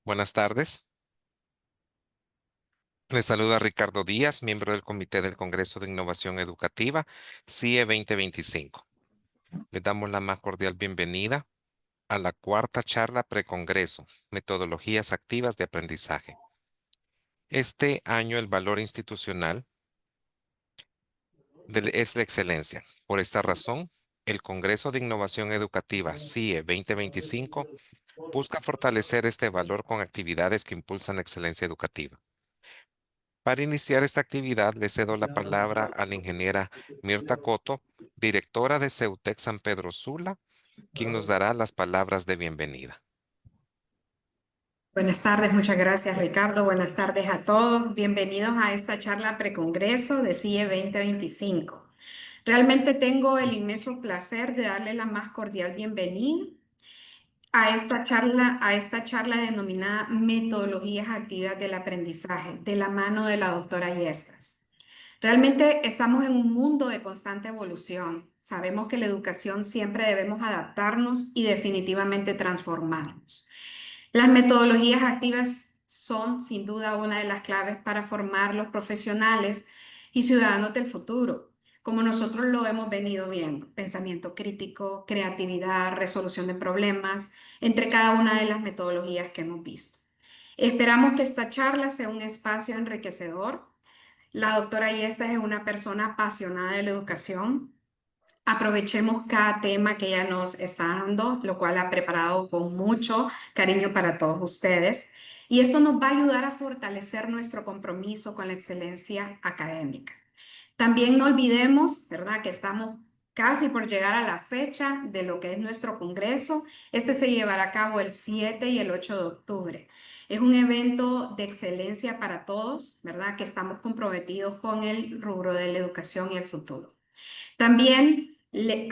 Buenas tardes. Les saluda Ricardo Díaz, miembro del Comité del Congreso de Innovación Educativa, CIE 2025. Les damos la más cordial bienvenida a la cuarta charla precongreso, Metodologías Activas de Aprendizaje. Este año el valor institucional es la excelencia. Por esta razón, el Congreso de Innovación Educativa, CIE 2025, busca fortalecer este valor con actividades que impulsan la excelencia educativa. Para iniciar esta actividad, le cedo la palabra a la ingeniera Mirta Coto, directora de CEUTEC San Pedro Sula, quien nos dará las palabras de bienvenida. Buenas tardes, muchas gracias Ricardo. Buenas tardes a todos. Bienvenidos a esta charla precongreso de CIE 2025. Realmente tengo el inmenso placer de darle la más cordial bienvenida a esta charla denominada Metodologías Activas del Aprendizaje, de la mano de la doctora Yestas. Realmente estamos en un mundo de constante evolución. Sabemos que la educación siempre debemos adaptarnos y definitivamente transformarnos. Las metodologías activas son sin duda una de las claves para formar los profesionales y ciudadanos del futuro, como nosotros lo hemos venido viendo: pensamiento crítico, creatividad, resolución de problemas, entre cada una de las metodologías que hemos visto. Esperamos que esta charla sea un espacio enriquecedor. La doctora Yesta es una persona apasionada de la educación. Aprovechemos cada tema que ella nos está dando, lo cual ha preparado con mucho cariño para todos ustedes. Y esto nos va a ayudar a fortalecer nuestro compromiso con la excelencia académica. También no olvidemos, ¿verdad?, que estamos casi por llegar a la fecha de lo que es nuestro congreso. Este se llevará a cabo el 7 y el 8 de octubre. Es un evento de excelencia para todos, ¿verdad?, que estamos comprometidos con el rubro de la educación y el futuro. También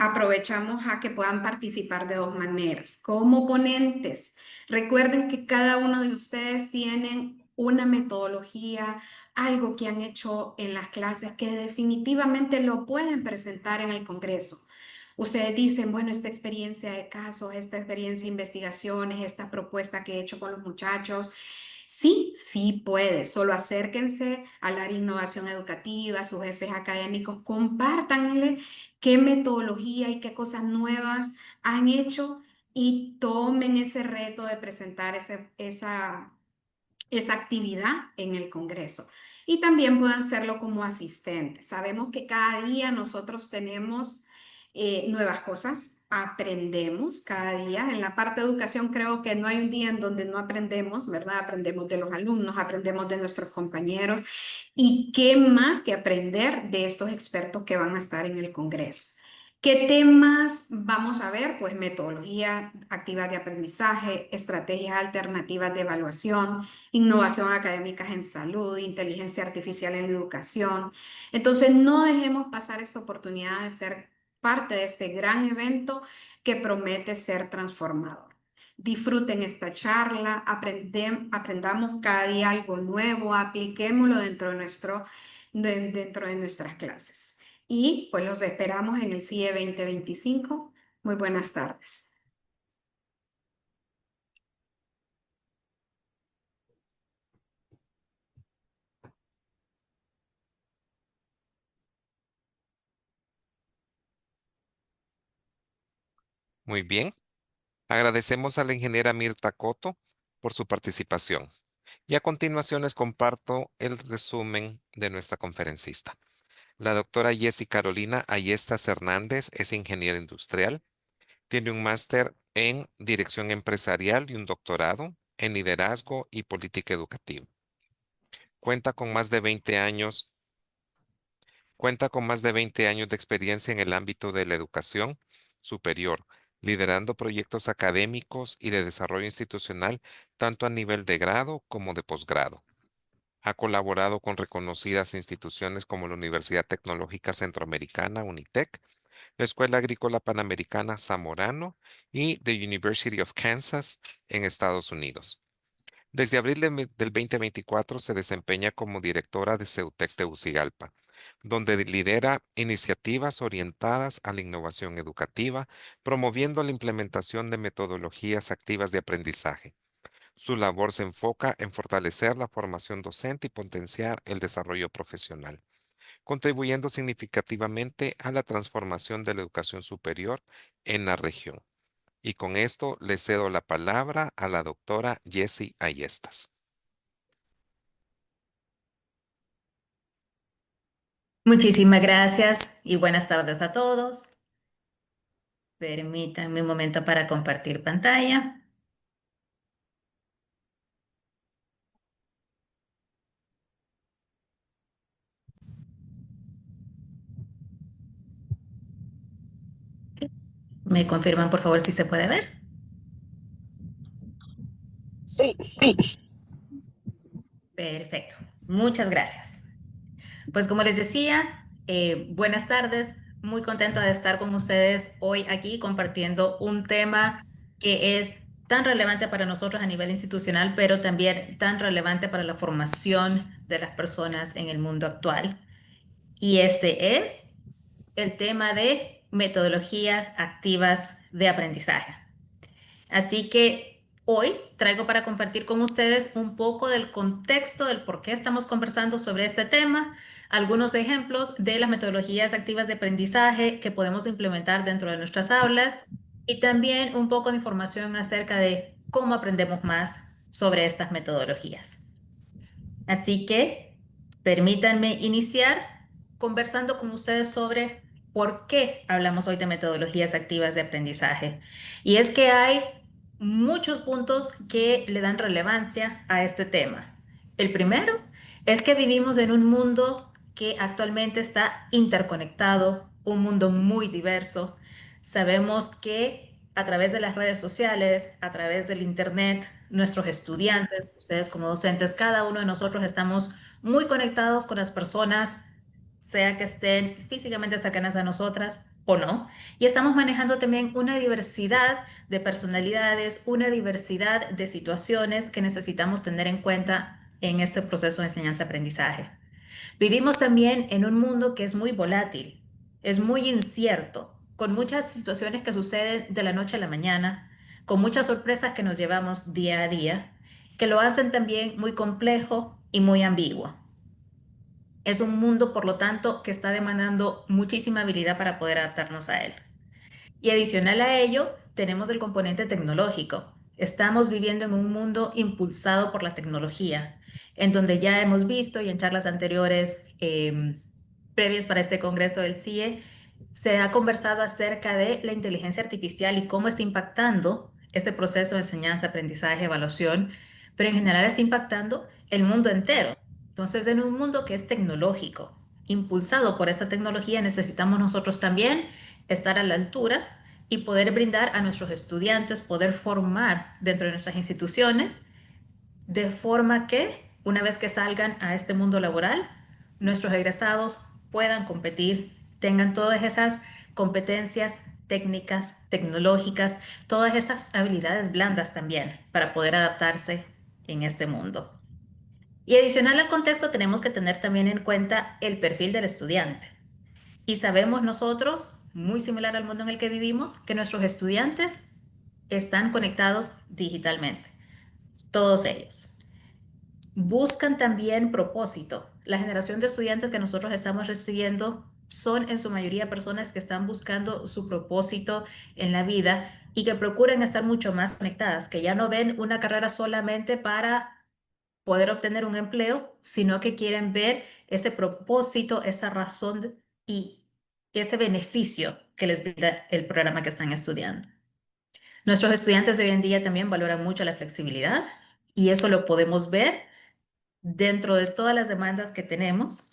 aprovechamos a que puedan participar de dos maneras: como ponentes. Recuerden que cada uno de ustedes tienen una metodología, algo que han hecho en las clases que definitivamente lo pueden presentar en el Congreso. Ustedes dicen, bueno, esta experiencia de casos, esta experiencia de investigaciones, esta propuesta que he hecho con los muchachos. Sí, sí puede. Solo acérquense al área de innovación educativa, a sus jefes académicos, compártanle qué metodología y qué cosas nuevas han hecho y tomen ese reto de presentar esa actividad en el Congreso. Y también pueden hacerlo como asistentes. Sabemos que cada día nosotros tenemos nuevas cosas, aprendemos cada día. En la parte de educación creo que no hay un día en donde no aprendemos, ¿verdad? Aprendemos de los alumnos, aprendemos de nuestros compañeros. ¿Y qué más que aprender de estos expertos que van a estar en el Congreso? ¿Qué temas vamos a ver? Pues metodología activa de aprendizaje, estrategias alternativas de evaluación, innovación académica en salud, inteligencia artificial en la educación. Entonces, no dejemos pasar esta oportunidad de ser parte de este gran evento que promete ser transformador. Disfruten esta charla, aprendamos cada día algo nuevo, apliquémoslo dentro de nuestras clases. Y pues los esperamos en el CIE 2025. Muy buenas tardes. Muy bien. Agradecemos a la ingeniera Mirta Coto por su participación. Y a continuación les comparto el resumen de nuestra conferencista. La doctora Jessie Carolina Ayestas Hernández es ingeniera industrial. Tiene un máster en dirección empresarial y un doctorado en liderazgo y política educativa. Cuenta con más de 20 años, cuenta con más de 20 años de experiencia en el ámbito de la educación superior, liderando proyectos académicos y de desarrollo institucional tanto a nivel de grado como de posgrado. Ha colaborado con reconocidas instituciones como la Universidad Tecnológica Centroamericana, UNITEC, la Escuela Agrícola Panamericana Zamorano y The University of Kansas en Estados Unidos. Desde abril del 2024 se desempeña como directora de CEUTEC Tegucigalpa, donde lidera iniciativas orientadas a la innovación educativa, promoviendo la implementación de metodologías activas de aprendizaje. Su labor se enfoca en fortalecer la formación docente y potenciar el desarrollo profesional, contribuyendo significativamente a la transformación de la educación superior en la región. Y con esto le cedo la palabra a la doctora Jessie Ayestas. Muchísimas gracias y buenas tardes a todos. Permítanme un momento para compartir pantalla. ¿Me confirman, por favor, si se puede ver? Sí. Perfecto. Muchas gracias. Pues como les decía, buenas tardes. Muy contenta de estar con ustedes hoy aquí compartiendo un tema que es tan relevante para nosotros a nivel institucional, pero también tan relevante para la formación de las personas en el mundo actual. Y este es el tema de metodologías activas de aprendizaje. Así que hoy traigo para compartir con ustedes un poco del contexto del por qué estamos conversando sobre este tema, algunos ejemplos de las metodologías activas de aprendizaje que podemos implementar dentro de nuestras aulas y también un poco de información acerca de cómo aprendemos más sobre estas metodologías. Así que permítanme iniciar conversando con ustedes sobre por qué hablamos hoy de metodologías activas de aprendizaje. Y es que hay muchos puntos que le dan relevancia a este tema. El primero es que vivimos en un mundo que actualmente está interconectado, un mundo muy diverso. Sabemos que a través de las redes sociales, a través del Internet, nuestros estudiantes, ustedes como docentes, cada uno de nosotros estamos muy conectados con las personas, sea que estén físicamente cercanas a nosotras o no. Y estamos manejando también una diversidad de personalidades, una diversidad de situaciones que necesitamos tener en cuenta en este proceso de enseñanza-aprendizaje. Vivimos también en un mundo que es muy volátil, es muy incierto, con muchas situaciones que suceden de la noche a la mañana, con muchas sorpresas que nos llevamos día a día, que lo hacen también muy complejo y muy ambiguo. Es un mundo, por lo tanto, que está demandando muchísima habilidad para poder adaptarnos a él. Y adicional a ello, tenemos el componente tecnológico. Estamos viviendo en un mundo impulsado por la tecnología, en donde ya hemos visto y en charlas anteriores, previas para este congreso del CIE, se ha conversado acerca de la inteligencia artificial y cómo está impactando este proceso de enseñanza, aprendizaje, evaluación, pero en general está impactando el mundo entero. Entonces, en un mundo que es tecnológico, impulsado por esta tecnología, necesitamos nosotros también estar a la altura y poder brindar a nuestros estudiantes, poder formar dentro de nuestras instituciones, de forma que una vez que salgan a este mundo laboral, nuestros egresados puedan competir, tengan todas esas competencias técnicas, tecnológicas, todas esas habilidades blandas también para poder adaptarse en este mundo. Y adicional al contexto, tenemos que tener también en cuenta el perfil del estudiante. Y sabemos nosotros, muy similar al mundo en el que vivimos, que nuestros estudiantes están conectados digitalmente, todos ellos. Buscan también propósito. La generación de estudiantes que nosotros estamos recibiendo son en su mayoría personas que están buscando su propósito en la vida y que procuran estar mucho más conectadas, que ya no ven una carrera solamente para poder obtener un empleo, sino que quieren ver ese propósito, esa razón y ese beneficio que les brinda el programa que están estudiando. Nuestros estudiantes de hoy en día también valoran mucho la flexibilidad y eso lo podemos ver dentro de todas las demandas que tenemos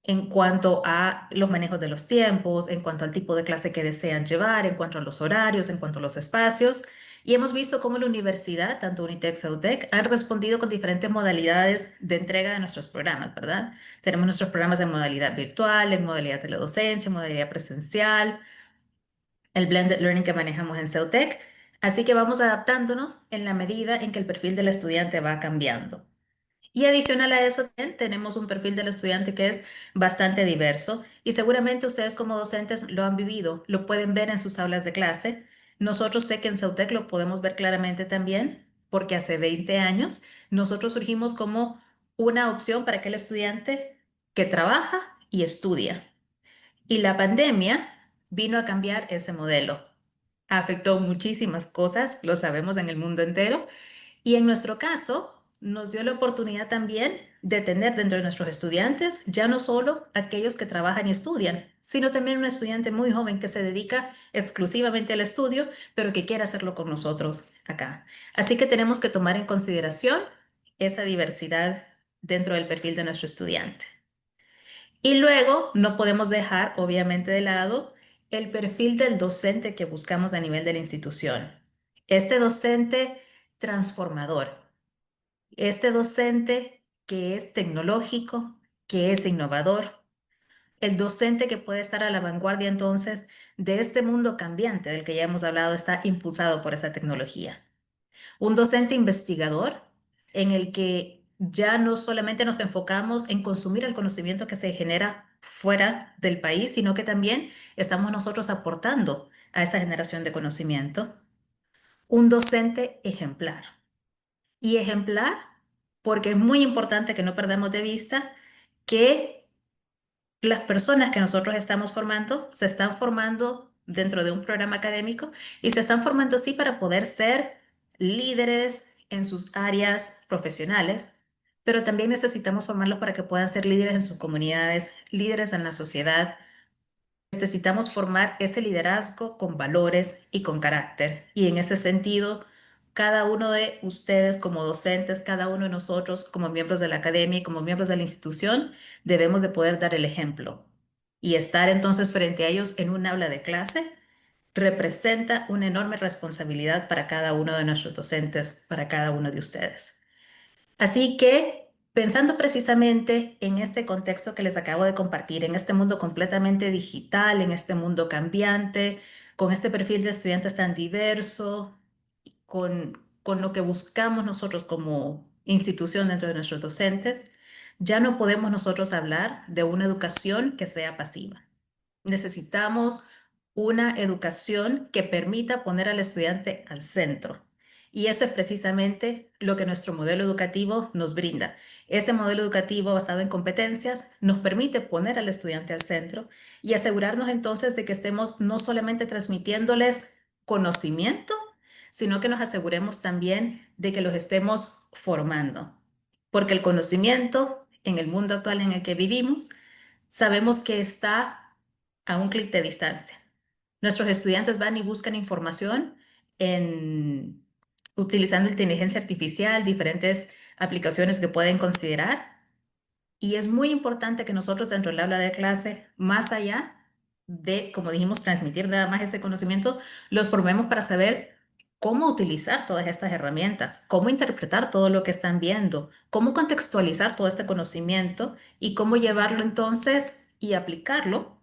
en cuanto a los manejos de los tiempos, en cuanto al tipo de clase que desean llevar, en cuanto a los horarios, en cuanto a los espacios. Y hemos visto cómo la universidad, tanto Unitec, Ceutec, han respondido con diferentes modalidades de entrega de nuestros programas, ¿verdad? Tenemos nuestros programas en modalidad virtual, en modalidad teledocencia, en modalidad presencial, el blended learning que manejamos en Ceutec. Así que vamos adaptándonos en la medida en que el perfil del estudiante va cambiando. Y adicional a eso, también tenemos un perfil del estudiante que es bastante diverso y seguramente ustedes como docentes lo han vivido, lo pueden ver en sus aulas de clase. Nosotros sé que en Ceutec lo podemos ver claramente también. porque hace 20 años nosotros surgimos como una opción para aquel estudiante que trabaja y estudia. Y la pandemia vino a cambiar ese modelo. Afectó muchísimas cosas, lo sabemos en el mundo entero, y en nuestro caso nos dio la oportunidad también de tener dentro de nuestros estudiantes ya no solo aquellos que trabajan y estudian, sino también un estudiante muy joven que se dedica exclusivamente al estudio, pero que quiere hacerlo con nosotros acá. Así que tenemos que tomar en consideración esa diversidad dentro del perfil de nuestro estudiante. Y luego no podemos dejar, obviamente, de lado el perfil del docente que buscamos a nivel de la institución. Este docente transformador, este docente que es tecnológico, que es innovador, el docente que puede estar a la vanguardia entonces de este mundo cambiante del que ya hemos hablado, está impulsado por esa tecnología. Un docente investigador en el que ya no solamente nos enfocamos en consumir el conocimiento que se genera fuera del país, sino que también estamos nosotros aportando a esa generación de conocimiento. Un docente ejemplar. Y ejemplar porque es muy importante que no perdamos de vista que las personas que nosotros estamos formando se están formando dentro de un programa académico y se están formando así para poder ser líderes en sus áreas profesionales, pero también necesitamos formarlos para que puedan ser líderes en sus comunidades, líderes en la sociedad. Necesitamos formar ese liderazgo con valores y con carácter. Y en ese sentido, cada uno de ustedes como docentes, cada uno de nosotros como miembros de la academia y como miembros de la institución, debemos de poder dar el ejemplo. Y estar entonces frente a ellos en un aula de clase representa una enorme responsabilidad para cada uno de nuestros docentes, para cada uno de ustedes. Así que, pensando precisamente en este contexto que les acabo de compartir, en este mundo completamente digital, en este mundo cambiante, con este perfil de estudiantes tan diverso, con lo que buscamos nosotros como institución dentro de nuestros docentes, ya no podemos nosotros hablar de una educación que sea pasiva. Necesitamos una educación que permita poner al estudiante al centro. Y eso es precisamente lo que nuestro modelo educativo nos brinda. Ese modelo educativo basado en competencias nos permite poner al estudiante al centro y asegurarnos entonces de que estemos no solamente transmitiéndoles conocimiento, sino que nos aseguremos también de que los estemos formando. Porque el conocimiento en el mundo actual en el que vivimos, sabemos que está a un clic de distancia. Nuestros estudiantes van y buscan información en, utilizando inteligencia artificial, diferentes aplicaciones que pueden considerar. Y es muy importante que nosotros dentro del aula de clase, más allá de, como dijimos, transmitir nada más ese conocimiento, los formemos para saber cómo utilizar todas estas herramientas, cómo interpretar todo lo que están viendo, cómo contextualizar todo este conocimiento y cómo llevarlo entonces y aplicarlo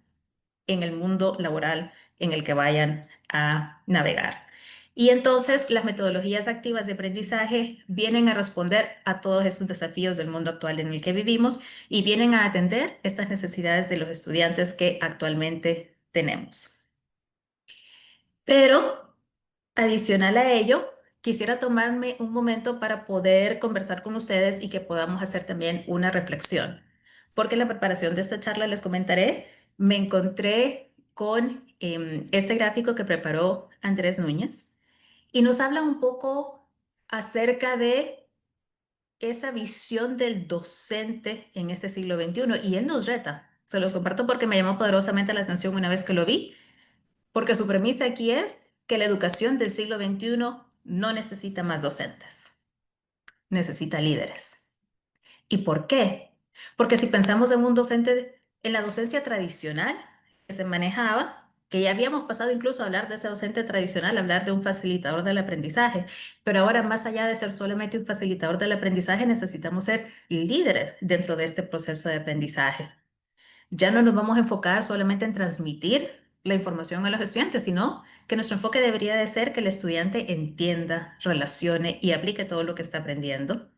en el mundo laboral en el que vayan a navegar. Y entonces las metodologías activas de aprendizaje vienen a responder a todos esos desafíos del mundo actual en el que vivimos y vienen a atender estas necesidades de los estudiantes que actualmente tenemos. Pero adicional a ello, quisiera tomarme un momento para poder conversar con ustedes y que podamos hacer también una reflexión, porque en la preparación de esta charla les comentaré, me encontré con este gráfico que preparó Andrés Núñez y nos habla un poco acerca de esa visión del docente en este siglo XXI y él nos reta. Se los comparto porque me llamó poderosamente la atención una vez que lo vi porque su premisa aquí es que la educación del siglo XXI no necesita más docentes, necesita líderes. ¿Y por qué? Porque si pensamos en un docente, en la docencia tradicional que se manejaba, que ya habíamos pasado incluso a hablar de ese docente tradicional, hablar de un facilitador del aprendizaje, pero ahora más allá de ser solamente un facilitador del aprendizaje, necesitamos ser líderes dentro de este proceso de aprendizaje. Ya no nos vamos a enfocar solamente en transmitir la información a los estudiantes, sino que nuestro enfoque debería de ser que el estudiante entienda, relacione y aplique todo lo que está aprendiendo.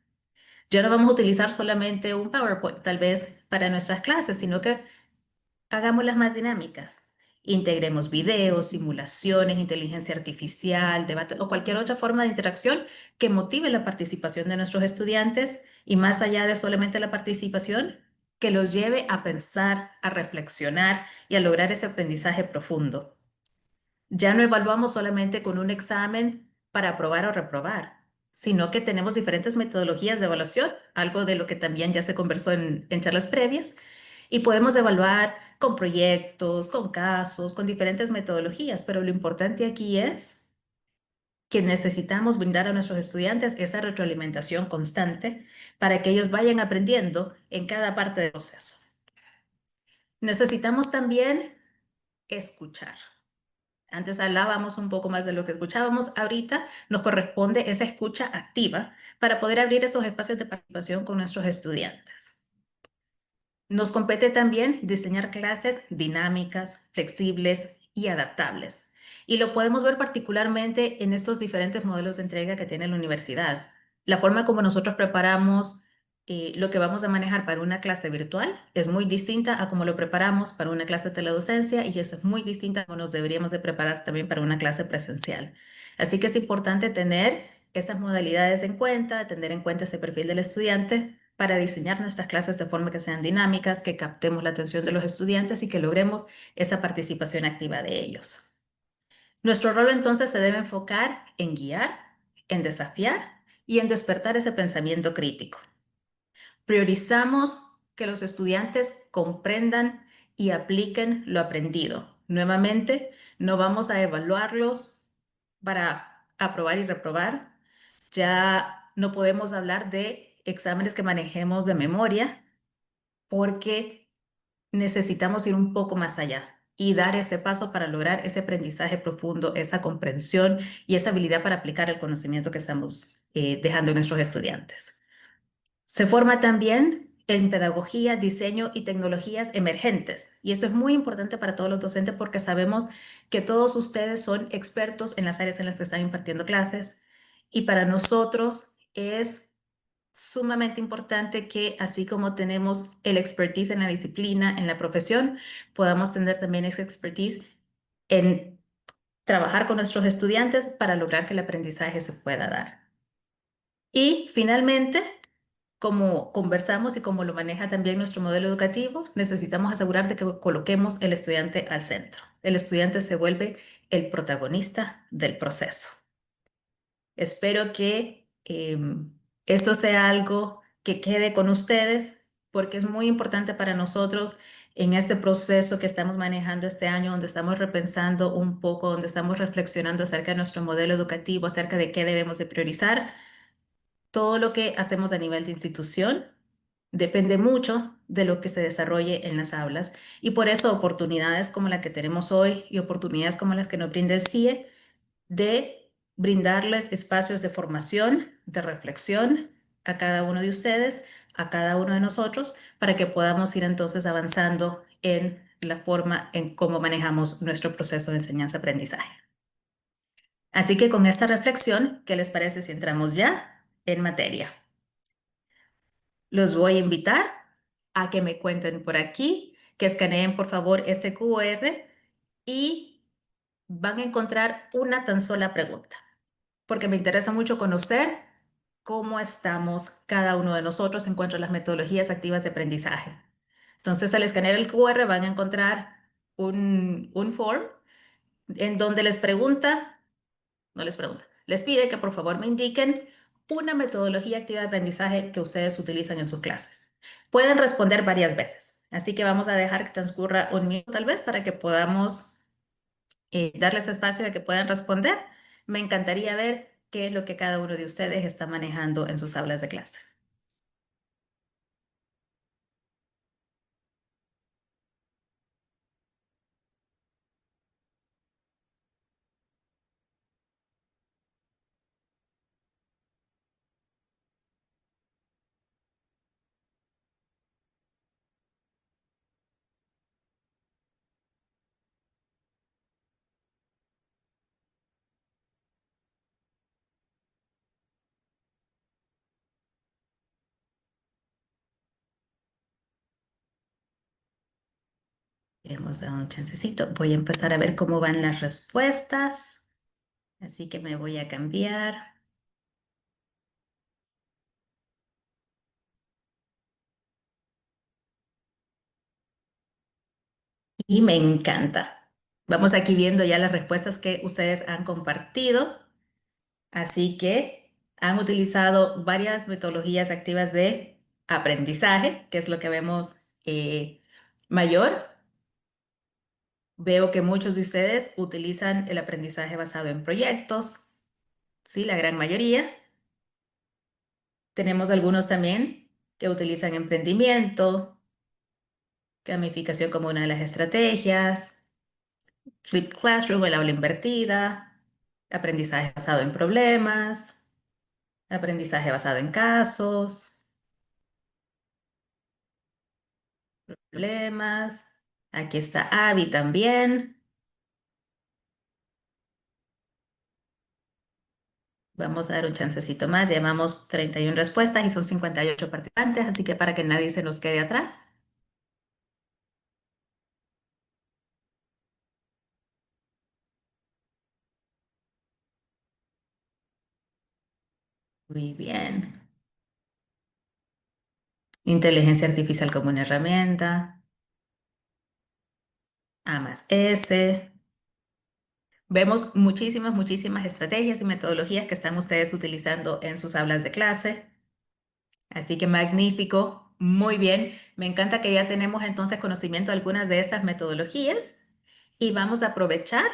Ya no vamos a utilizar solamente un PowerPoint, tal vez para nuestras clases, sino que hagámoslas más dinámicas. Integremos videos, simulaciones, inteligencia artificial, debate o cualquier otra forma de interacción que motive la participación de nuestros estudiantes y más allá de solamente la participación, que los lleve a pensar, a reflexionar y a lograr ese aprendizaje profundo. Ya no evaluamos solamente con un examen para aprobar o reprobar, sino que tenemos diferentes metodologías de evaluación, algo de lo que también ya se conversó en charlas previas, y podemos evaluar con proyectos, con casos, con diferentes metodologías, pero lo importante aquí es que necesitamos brindar a nuestros estudiantes esa retroalimentación constante para que ellos vayan aprendiendo en cada parte del proceso. Necesitamos también escuchar. Antes hablábamos un poco más de lo que escuchábamos, ahorita nos corresponde esa escucha activa para poder abrir esos espacios de participación con nuestros estudiantes. Nos compete también diseñar clases dinámicas, flexibles y adaptables. Y lo podemos ver particularmente en estos diferentes modelos de entrega que tiene la universidad. La forma como nosotros preparamos lo que vamos a manejar para una clase virtual es muy distinta a cómo lo preparamos para una clase de teledocencia y eso es muy distinta a cómo nos deberíamos de preparar también para una clase presencial. Así que es importante tener estas modalidades en cuenta, tener en cuenta ese perfil del estudiante para diseñar nuestras clases de forma que sean dinámicas, que captemos la atención de los estudiantes y que logremos esa participación activa de ellos. Nuestro rol entonces se debe enfocar en guiar, en desafiar y en despertar ese pensamiento crítico. Priorizamos que los estudiantes comprendan y apliquen lo aprendido. Nuevamente, no vamos a evaluarlos para aprobar y reprobar. Ya no podemos hablar de exámenes que manejemos de memoria porque necesitamos ir un poco más allá y dar ese paso para lograr ese aprendizaje profundo, esa comprensión y esa habilidad para aplicar el conocimiento que estamos dejando en nuestros estudiantes. Se forma también en pedagogía, diseño y tecnologías emergentes. Y esto es muy importante para todos los docentes porque sabemos que todos ustedes son expertos en las áreas en las que están impartiendo clases. Y para nosotros es sumamente importante que así como tenemos el expertise en la disciplina, en la profesión, podamos tener también esa expertise en trabajar con nuestros estudiantes para lograr que el aprendizaje se pueda dar. Y finalmente, como conversamos y como lo maneja también nuestro modelo educativo, necesitamos asegurar de que coloquemos el estudiante al centro. El estudiante se vuelve el protagonista del proceso. Espero que esto sea algo que quede con ustedes porque es muy importante para nosotros en este proceso que estamos manejando este año, donde estamos repensando un poco, donde estamos reflexionando acerca de nuestro modelo educativo, acerca de qué debemos de priorizar. Todo lo que hacemos a nivel de institución depende mucho de lo que se desarrolle en las aulas y por eso oportunidades como la que tenemos hoy y oportunidades como las que nos brinda el CIE de brindarles espacios de formación, de reflexión a cada uno de ustedes, a cada uno de nosotros, para que podamos ir entonces avanzando en la forma en cómo manejamos nuestro proceso de enseñanza-aprendizaje. Así que con esta reflexión, ¿qué les parece si entramos ya en materia? Los voy a invitar a que me cuenten por aquí, que escaneen por favor este QR y van a encontrar una tan sola pregunta, porque me interesa mucho conocer cómo estamos cada uno de nosotros en cuanto a las metodologías activas de aprendizaje. Entonces, al escanear el QR van a encontrar un form en donde les pide que por favor me indiquen una metodología activa de aprendizaje que ustedes utilizan en sus clases. Pueden responder varias veces, así que vamos a dejar que transcurra un minuto tal vez para que podamos darles espacio de que puedan responder. Me encantaría ver qué es lo que cada uno de ustedes está manejando en sus aulas de clase. Hemos dado un chancecito. Voy a empezar a ver cómo van las respuestas. Así que me voy a cambiar. Y me encanta. Vamos aquí viendo ya las respuestas que ustedes han compartido. Así que han utilizado varias metodologías activas de aprendizaje, que es lo que vemos mayor. Veo que muchos de ustedes utilizan el aprendizaje basado en proyectos, sí, la gran mayoría. Tenemos algunos también que utilizan emprendimiento, gamificación como una de las estrategias, Flipped Classroom, el aula invertida, aprendizaje basado en problemas, aprendizaje basado en casos, problemas. Aquí está Abby también. Vamos a dar un chancecito más. Llevamos 31 respuestas y son 58 participantes, así que para que nadie se nos quede atrás. Muy bien. Inteligencia artificial como una herramienta. A más S. Vemos muchísimas estrategias y metodologías que están ustedes utilizando en sus aulas de clase. Así que magnífico, muy bien. Me encanta que ya tenemos entonces conocimiento de algunas de estas metodologías y vamos a aprovechar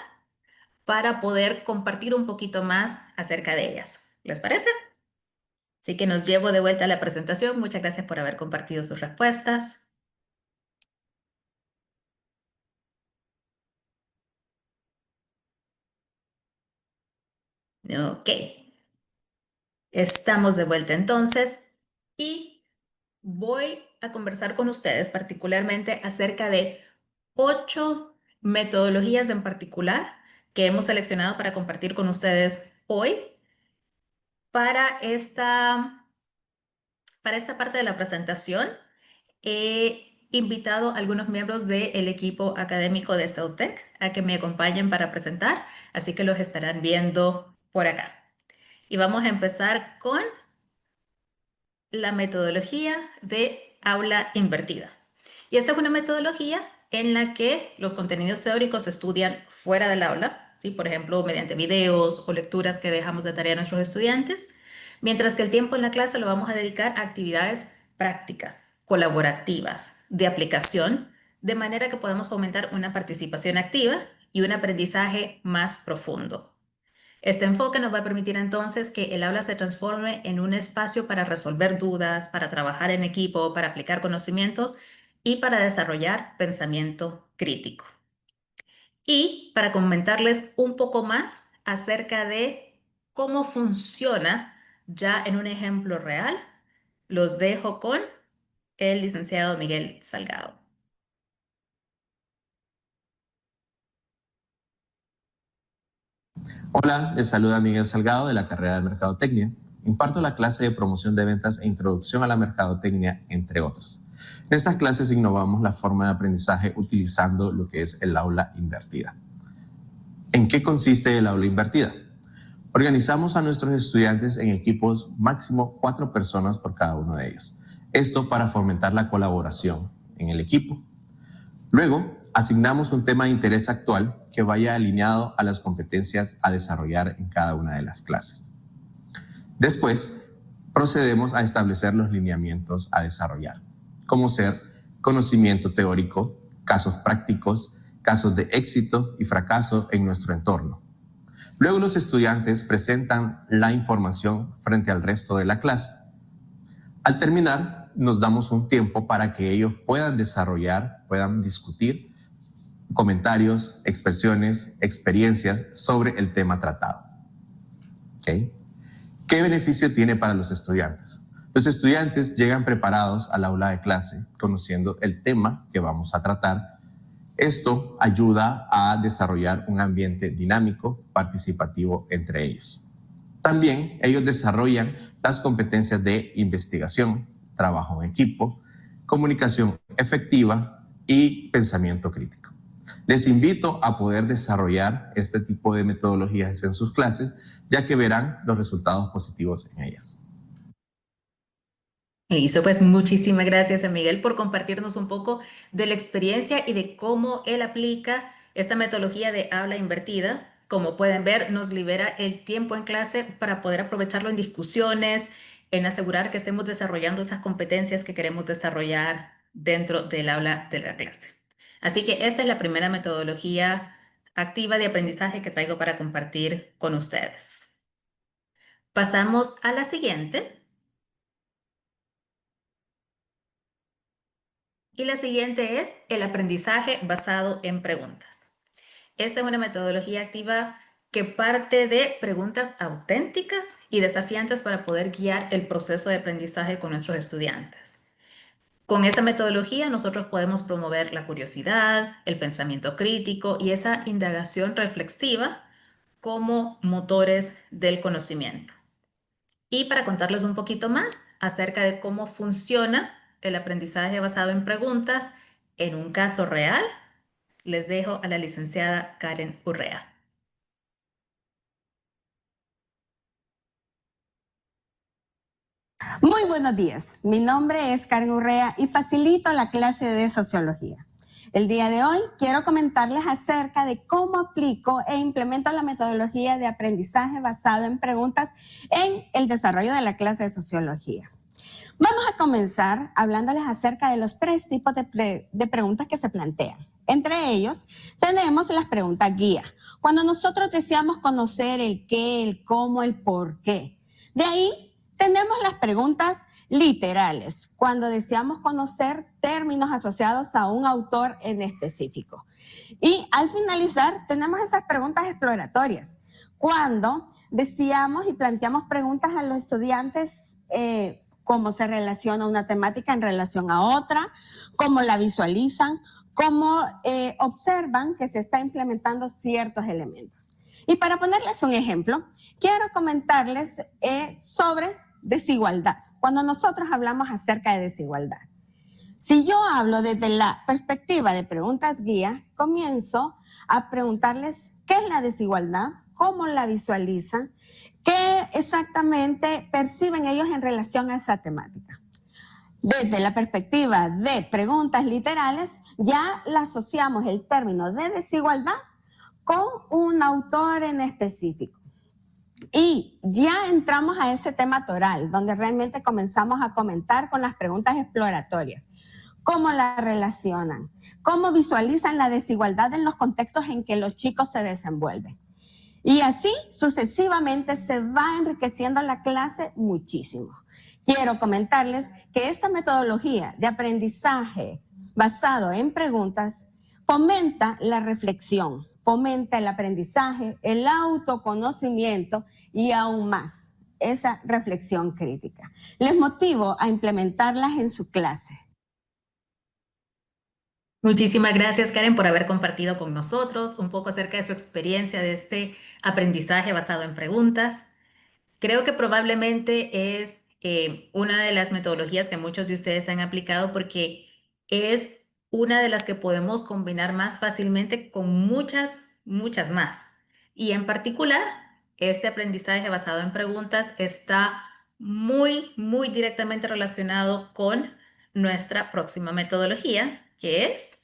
para poder compartir un poquito más acerca de ellas. ¿Les parece? Así que nos llevo de vuelta a la presentación. Muchas gracias por haber compartido sus respuestas. Ok. Estamos de vuelta entonces y voy a conversar con ustedes particularmente acerca de 8 metodologías en particular que hemos seleccionado para compartir con ustedes hoy para esta parte de la presentación. He invitado a algunos miembros del equipo académico de Ceutec a que me acompañen para presentar, así que los estarán viendo por acá. Y vamos a empezar con la metodología de aula invertida. Y esta es una metodología en la que los contenidos teóricos se estudian fuera del aula, ¿sí? Por ejemplo, mediante videos o lecturas que dejamos de tarea a nuestros estudiantes, mientras que el tiempo en la clase lo vamos a dedicar a actividades prácticas, colaborativas, de aplicación, de manera que podamos fomentar una participación activa y un aprendizaje más profundo. Este enfoque nos va a permitir entonces que el aula se transforme en un espacio para resolver dudas, para trabajar en equipo, para aplicar conocimientos y para desarrollar pensamiento crítico. Y para comentarles un poco más acerca de cómo funciona ya en un ejemplo real, los dejo con el licenciado Miguel Salgado. Hola, les saluda Miguel Salgado de la carrera de Mercadotecnia. Imparto la clase de promoción de ventas e introducción a la mercadotecnia, entre otras. En estas clases innovamos la forma de aprendizaje utilizando lo que es el aula invertida. ¿En qué consiste el aula invertida? Organizamos a nuestros estudiantes en equipos máximo 4 personas por cada uno de ellos. Esto para fomentar la colaboración en el equipo. Luego, asignamos un tema de interés actual que vaya alineado a las competencias a desarrollar en cada una de las clases. Después, procedemos a establecer los lineamientos a desarrollar, como ser conocimiento teórico, casos prácticos, casos de éxito y fracaso en nuestro entorno. Luego los estudiantes presentan la información frente al resto de la clase. Al terminar, nos damos un tiempo para que ellos puedan desarrollar, puedan discutir comentarios, expresiones, experiencias sobre el tema tratado. ¿Okay? ¿Qué beneficio tiene para los estudiantes? Los estudiantes llegan preparados al aula de clase, conociendo el tema que vamos a tratar. Esto ayuda a desarrollar un ambiente dinámico, participativo entre ellos. También ellos desarrollan las competencias de investigación, trabajo en equipo, comunicación efectiva, y pensamiento crítico. Les invito a poder desarrollar este tipo de metodologías en sus clases, ya que verán los resultados positivos en ellas. Listo, pues muchísimas gracias a Miguel por compartirnos un poco de la experiencia y de cómo él aplica esta metodología de habla invertida. Como pueden ver, nos libera el tiempo en clase para poder aprovecharlo en discusiones, en asegurar que estemos desarrollando esas competencias que queremos desarrollar dentro del aula de la clase. Así que esta es la primera metodología activa de aprendizaje que traigo para compartir con ustedes. Pasamos a la siguiente. Y la siguiente es el aprendizaje basado en preguntas. Esta es una metodología activa que parte de preguntas auténticas y desafiantes para poder guiar el proceso de aprendizaje con nuestros estudiantes. Con esa metodología nosotros podemos promover la curiosidad, el pensamiento crítico y esa indagación reflexiva como motores del conocimiento. Y para contarles un poquito más acerca de cómo funciona el aprendizaje basado en preguntas en un caso real, les dejo a la licenciada Karen Urrea. Muy buenos días, mi nombre es Karen Urrea y facilito la clase de Sociología. El día de hoy quiero comentarles acerca de cómo aplico e implemento la metodología de aprendizaje basado en preguntas en el desarrollo de la clase de Sociología. Vamos a comenzar hablándoles acerca de los 3 tipos de preguntas que se plantean. Entre ellos tenemos las preguntas guía, cuando nosotros deseamos conocer el qué, el cómo, el por qué. De ahí tenemos las preguntas literales, cuando deseamos conocer términos asociados a un autor en específico. Y al finalizar, tenemos esas preguntas exploratorias, cuando deseamos y planteamos preguntas a los estudiantes, cómo se relaciona una temática en relación a otra, cómo la visualizan, cómo observan que se está implementando ciertos elementos. Y para ponerles un ejemplo, quiero comentarles sobre desigualdad, cuando nosotros hablamos acerca de desigualdad. Si yo hablo desde la perspectiva de preguntas guía, comienzo a preguntarles qué es la desigualdad, cómo la visualizan, qué exactamente perciben ellos en relación a esa temática. Desde la perspectiva de preguntas literales, ya la asociamos el término de desigualdad con un autor en específico. Y ya entramos a ese tema toral, donde realmente comenzamos a comentar con las preguntas exploratorias. ¿Cómo la relacionan? ¿Cómo visualizan la desigualdad en los contextos en que los chicos se desenvuelven? Y así sucesivamente se va enriqueciendo la clase muchísimo. Quiero comentarles que esta metodología de aprendizaje basado en preguntas fomenta la reflexión, fomenta el aprendizaje, el autoconocimiento y aún más, esa reflexión crítica. Les motivo a implementarlas en su clase. Muchísimas gracias, Karen, por haber compartido con nosotros un poco acerca de su experiencia de este aprendizaje basado en preguntas. Creo que probablemente es una de las metodologías que muchos de ustedes han aplicado porque es una de las que podemos combinar más fácilmente con muchas más. Y en particular, este aprendizaje basado en preguntas está muy directamente relacionado con nuestra próxima metodología, que es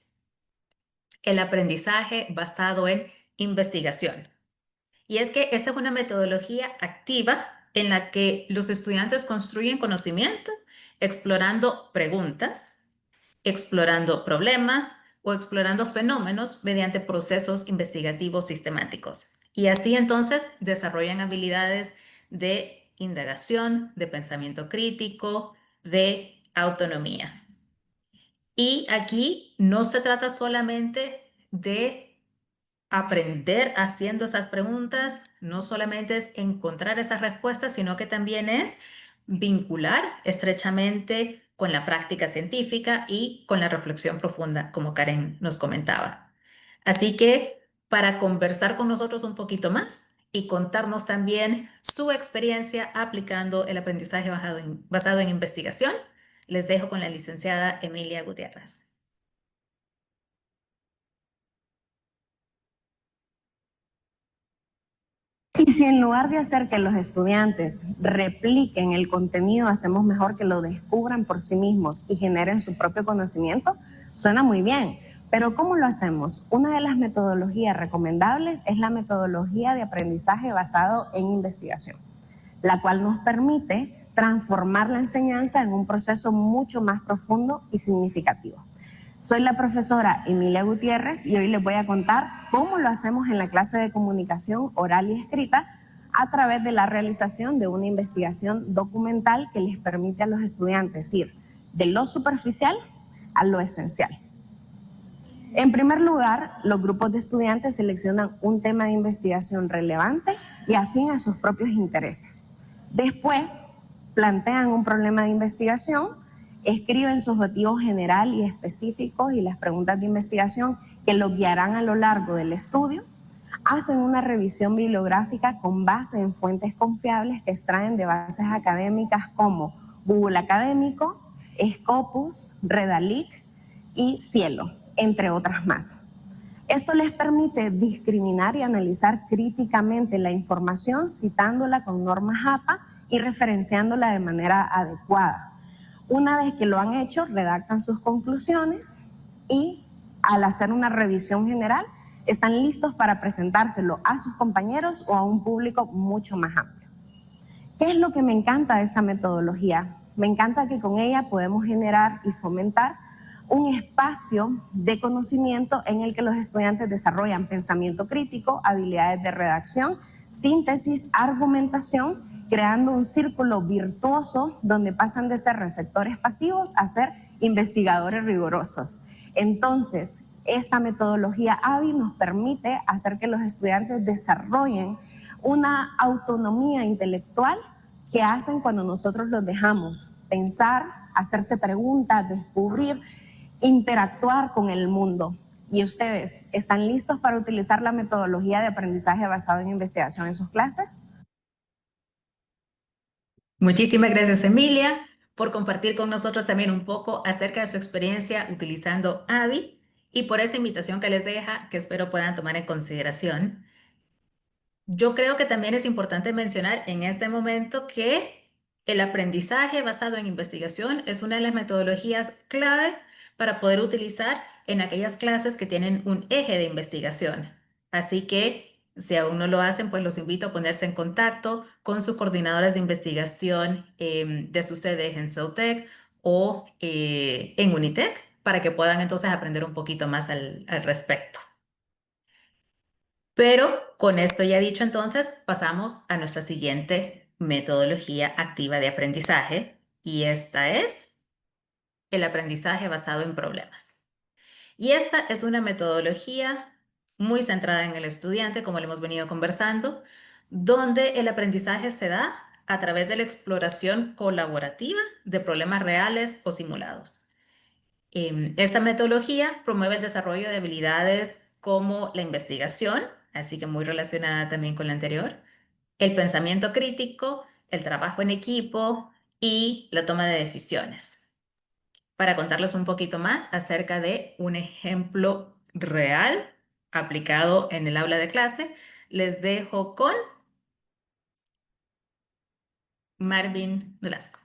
el aprendizaje basado en investigación. Y es que esta es una metodología activa en la que los estudiantes construyen conocimiento explorando preguntas, explorando problemas o explorando fenómenos mediante procesos investigativos sistemáticos. Y así entonces desarrollan habilidades de indagación, de pensamiento crítico, de autonomía. Y aquí no se trata solamente de aprender haciendo esas preguntas, no solamente es encontrar esas respuestas, sino que también es vincular estrechamente con la práctica científica y con la reflexión profunda, como Karen nos comentaba. Así que para conversar con nosotros un poquito más y contarnos también su experiencia aplicando el aprendizaje basado en investigación, les dejo con la licenciada Emilia Gutiérrez. Y si en lugar de hacer que los estudiantes repliquen el contenido, hacemos mejor que lo descubran por sí mismos y generen su propio conocimiento, suena muy bien. Pero ¿cómo lo hacemos? Una de las metodologías recomendables es la metodología de aprendizaje basado en investigación, la cual nos permite transformar la enseñanza en un proceso mucho más profundo y significativo. Soy la profesora Emilia Gutiérrez y hoy les voy a contar cómo lo hacemos en la clase de comunicación oral y escrita a través de la realización de una investigación documental que les permite a los estudiantes ir de lo superficial a lo esencial. En primer lugar, los grupos de estudiantes seleccionan un tema de investigación relevante y afín a sus propios intereses. Después, plantean un problema de investigación, escriben su objetivo general y específico y las preguntas de investigación que los guiarán a lo largo del estudio, hacen una revisión bibliográfica con base en fuentes confiables que extraen de bases académicas como Google Académico, Scopus, Redalyc y Cielo, entre otras más. Esto les permite discriminar y analizar críticamente la información, citándola con normas APA y referenciándola de manera adecuada. Una vez que lo han hecho, redactan sus conclusiones y al hacer una revisión general, están listos para presentárselo a sus compañeros o a un público mucho más amplio. ¿Qué es lo que me encanta de esta metodología? Me encanta que con ella podemos generar y fomentar un espacio de conocimiento en el que los estudiantes desarrollan pensamiento crítico, habilidades de redacción, síntesis, argumentación, creando un círculo virtuoso donde pasan de ser receptores pasivos a ser investigadores rigurosos. Entonces, esta metodología ABI nos permite hacer que los estudiantes desarrollen una autonomía intelectual que hacen cuando nosotros los dejamos pensar, hacerse preguntas, descubrir, interactuar con el mundo. ¿Y ustedes están listos para utilizar la metodología de aprendizaje basado en investigación en sus clases? Muchísimas gracias, Emilia, por compartir con nosotros también un poco acerca de su experiencia utilizando ABI y por esa invitación que les deja, que espero puedan tomar en consideración. Yo creo que también es importante mencionar en este momento que el aprendizaje basado en investigación es una de las metodologías clave para poder utilizar en aquellas clases que tienen un eje de investigación. Así que si aún no lo hacen, pues los invito a ponerse en contacto con sus coordinadoras de investigación de sus sedes en CEUTEC o en UNITEC para que puedan entonces aprender un poquito más al respecto. Pero con esto ya dicho, entonces pasamos a nuestra siguiente metodología activa de aprendizaje y esta es el aprendizaje basado en problemas. Y esta es una metodología muy centrada en el estudiante, como lo hemos venido conversando, donde el aprendizaje se da a través de la exploración colaborativa de problemas reales o simulados. Esta metodología promueve el desarrollo de habilidades como la investigación, así que muy relacionada también con la anterior, el pensamiento crítico, el trabajo en equipo y la toma de decisiones. Para contarles un poquito más acerca de un ejemplo real aplicado en el aula de clase, les dejo con Marvin Nolasco.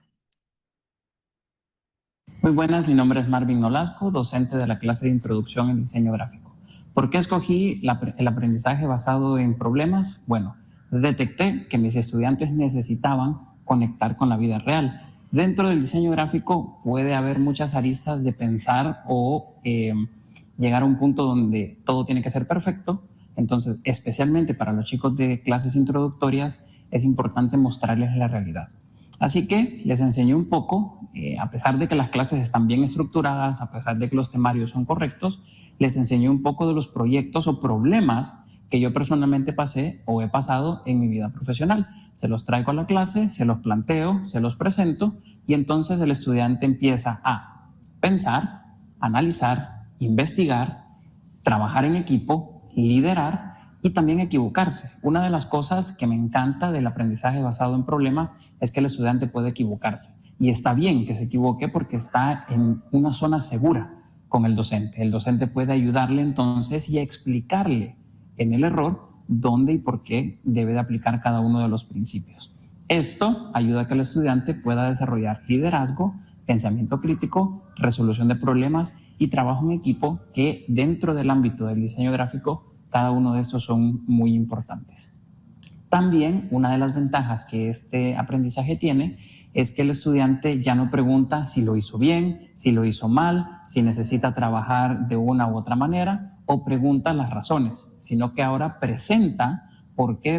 Muy buenas, mi nombre es Marvin Nolasco, docente de la clase de Introducción en Diseño Gráfico. ¿Por qué escogí el aprendizaje basado en problemas? Bueno, detecté que mis estudiantes necesitaban conectar con la vida real. Dentro del diseño gráfico puede haber muchas aristas de pensar o llegar a un punto donde todo tiene que ser perfecto. Entonces, especialmente para los chicos de clases introductorias, es importante mostrarles la realidad. Así que les enseñé un poco, a pesar de que las clases están bien estructuradas, a pesar de que los temarios son correctos, les enseñé un poco de los proyectos o problemas que yo personalmente pasé o he pasado en mi vida profesional. Se los traigo a la clase, se los planteo, se los presento y entonces el estudiante empieza a pensar, analizar, investigar, trabajar en equipo, liderar y también equivocarse. Una de las cosas que me encanta del aprendizaje basado en problemas es que el estudiante puede equivocarse. Y está bien que se equivoque porque está en una zona segura con el docente. El docente puede ayudarle entonces y explicarle en el error dónde y por qué debe de aplicar cada uno de los principios. Esto ayuda a que el estudiante pueda desarrollar liderazgo, pensamiento crítico, resolución de problemas y trabajo en equipo, que dentro del ámbito del diseño gráfico, cada uno de estos son muy importantes. También una de las ventajas que este aprendizaje tiene es que el estudiante ya no pregunta si lo hizo bien, si lo hizo mal, si necesita trabajar de una u otra manera, o pregunta las razones, sino que ahora presenta por qué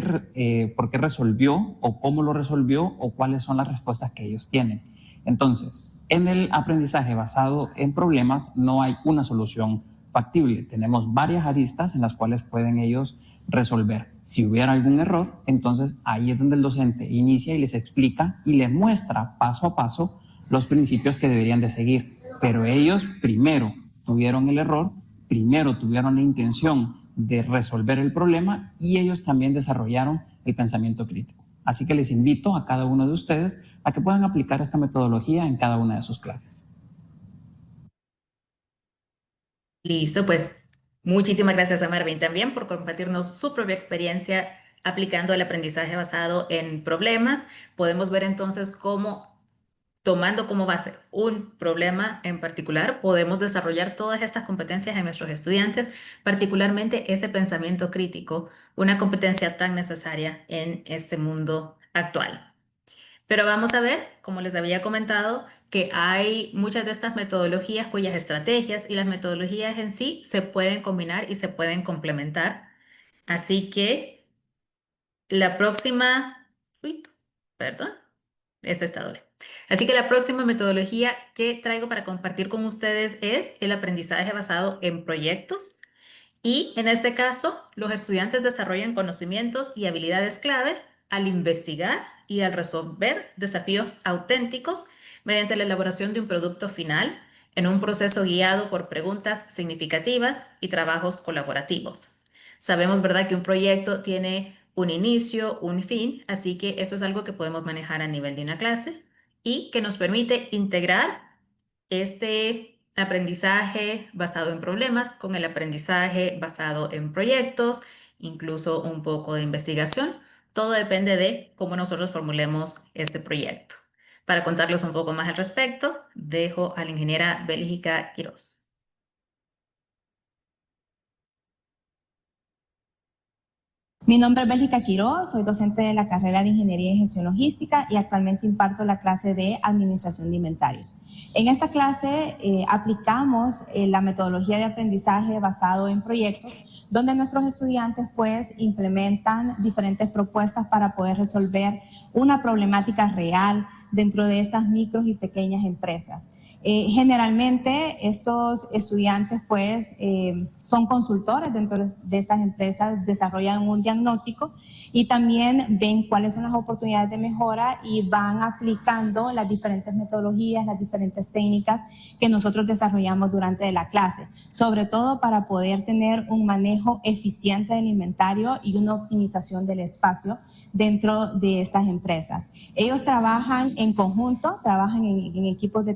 resolvió o cómo lo resolvió o cuáles son las respuestas que ellos tienen. Entonces, en el aprendizaje basado en problemas no hay una solución factible. Tenemos varias aristas en las cuales pueden ellos resolver. Si hubiera algún error, entonces ahí es donde el docente inicia y les explica y les muestra paso a paso los principios que deberían de seguir. Pero ellos primero tuvieron el error, primero tuvieron la intención de resolver el problema y ellos también desarrollaron el pensamiento crítico. Así que les invito a cada uno de ustedes a que puedan aplicar esta metodología en cada una de sus clases. Listo, pues muchísimas gracias a Marvin también por compartirnos su propia experiencia aplicando el aprendizaje basado en problemas. Podemos ver entonces cómo, tomando como base un problema en particular, podemos desarrollar todas estas competencias en nuestros estudiantes, particularmente ese pensamiento crítico, una competencia tan necesaria en este mundo actual. Pero vamos a ver, como les había comentado, que hay muchas de estas metodologías cuyas estrategias y las metodologías en sí se pueden combinar y se pueden complementar. Así que la próxima, uy, perdón, esta está doble. Así que la próxima metodología que traigo para compartir con ustedes es el aprendizaje basado en proyectos. Y en este caso, los estudiantes desarrollan conocimientos y habilidades clave al investigar y al resolver desafíos auténticos mediante la elaboración de un producto final en un proceso guiado por preguntas significativas y trabajos colaborativos. Sabemos, ¿verdad?, que un proyecto tiene un inicio, un fin, así que eso es algo que podemos manejar a nivel de una clase y que nos permite integrar este aprendizaje basado en problemas con el aprendizaje basado en proyectos, incluso un poco de investigación. Todo depende de cómo nosotros formulemos este proyecto. Para contarles un poco más al respecto, dejo a la ingeniera Bélgica Quiroz. Mi nombre es Bélgica Quiroz, soy docente de la carrera de Ingeniería y Gestión Logística y actualmente imparto la clase de Administración de Inventarios. En esta clase aplicamos la metodología de aprendizaje basado en proyectos, donde nuestros estudiantes pues implementan diferentes propuestas para poder resolver una problemática real dentro de estas micros y pequeñas empresas. Generalmente estos estudiantes pues son consultores dentro de estas empresas, desarrollan un diagnóstico y también ven cuáles son las oportunidades de mejora y van aplicando las diferentes metodologías, las diferentes técnicas que nosotros desarrollamos durante la clase, sobre todo para poder tener un manejo eficiente del inventario y una optimización del espacio dentro de estas empresas. Ellos trabajan en conjunto, trabajan en equipos de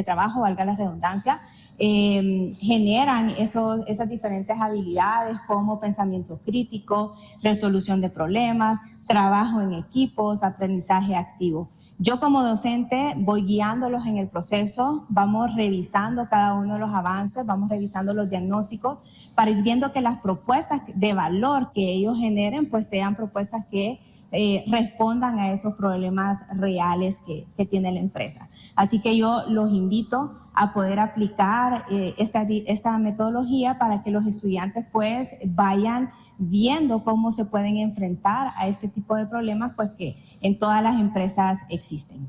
trabajo, valga la redundancia, generan esas diferentes habilidades como pensamiento crítico, resolución de problemas, trabajo en equipos, aprendizaje activo. Yo como docente voy guiándolos en el proceso, vamos revisando cada uno de los avances, vamos revisando los diagnósticos para ir viendo que las propuestas de valor que ellos generen pues sean propuestas que respondan a esos problemas reales que tiene la empresa. Así que yo los invito a poder aplicar esta metodología para que los estudiantes pues vayan viendo cómo se pueden enfrentar a este tipo de problemas pues que en todas las empresas existen.